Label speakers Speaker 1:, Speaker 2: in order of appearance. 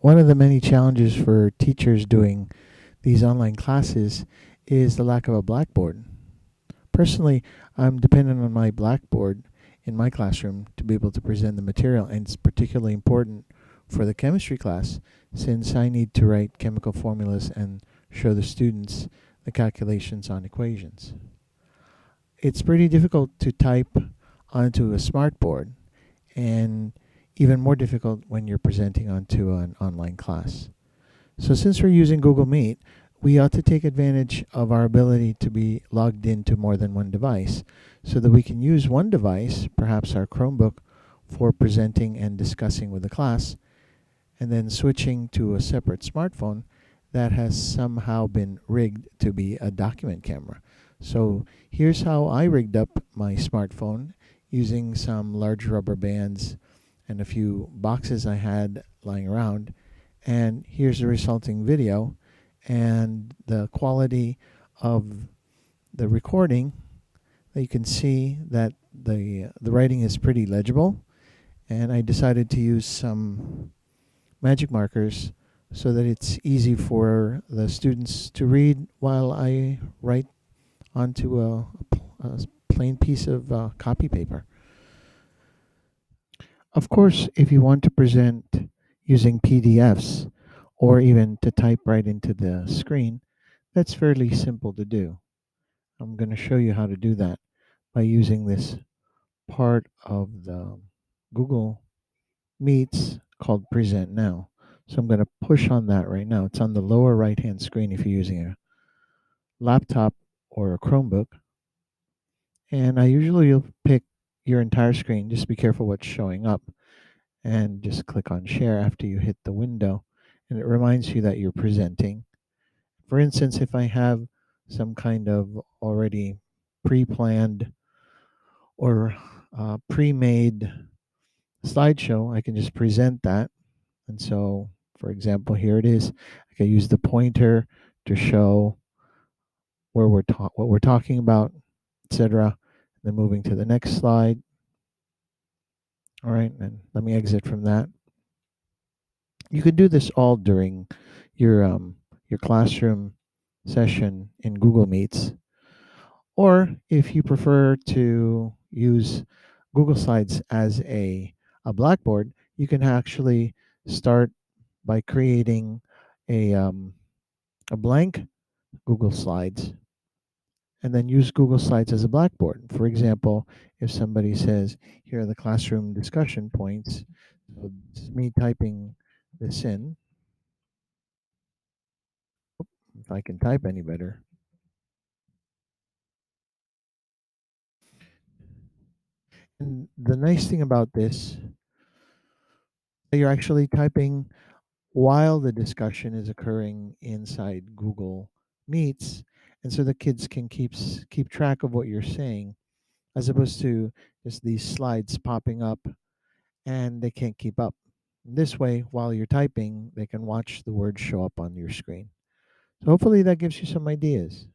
Speaker 1: One of the many challenges for teachers doing these online classes is the lack of a blackboard. Personally, I'm dependent on my blackboard in my classroom to be able to present the material, and it's particularly important for the chemistry class since I need to write chemical formulas and show the students the calculations on equations. It's pretty difficult to type onto a smartboard, and even more difficult when you're presenting onto an online class. So since we're using Google Meet, we ought to take advantage of our ability to be logged into more than one device so that we can use one device, perhaps our Chromebook, for presenting and discussing with the class, and then switching to a separate smartphone that has somehow been rigged to be a document camera. So here's how I rigged up my smartphone using some large rubber bands and a few boxes I had lying around. And here's the resulting video. And the quality of the recording, you can see that the writing is pretty legible. And I decided to use some magic markers so that it's easy for the students to read while I write onto a plain piece of copy paper. Of course, if you want to present using PDFs or even to type right into the screen, that's fairly simple to do. I'm going to show you how to do that by using this part of the Google Meets called Present Now. So I'm going to push on that right now. It's on the lower right hand screen if you're using a laptop or a Chromebook. And I usually will pick your entire screen. Just be careful what's showing up. And just click on share after you hit the window. And it reminds you that you're presenting. For instance, if I have some kind of already pre planned or pre made slideshow, I can just present that. And so, for example, here it is. I can use the pointer to show where what we're talking about, etc. Then moving to the next slide. All right, and let me exit from that. You could do this all during your classroom session in Google Meets, or if you prefer to use Google Slides as a Blackboard, you can actually start by creating a blank Google Slides and then use Google Slides as a Blackboard. For example, if somebody says, here are the classroom discussion points, so this is me typing this in, if I can type any better. And the nice thing about this, you're actually typing while the discussion is occurring inside Google Meets, and so the kids can keep track of what you're saying, as opposed to just these slides popping up and they can't keep up. This way, while you're typing, they can watch the words show up on your screen. So hopefully that gives you some ideas.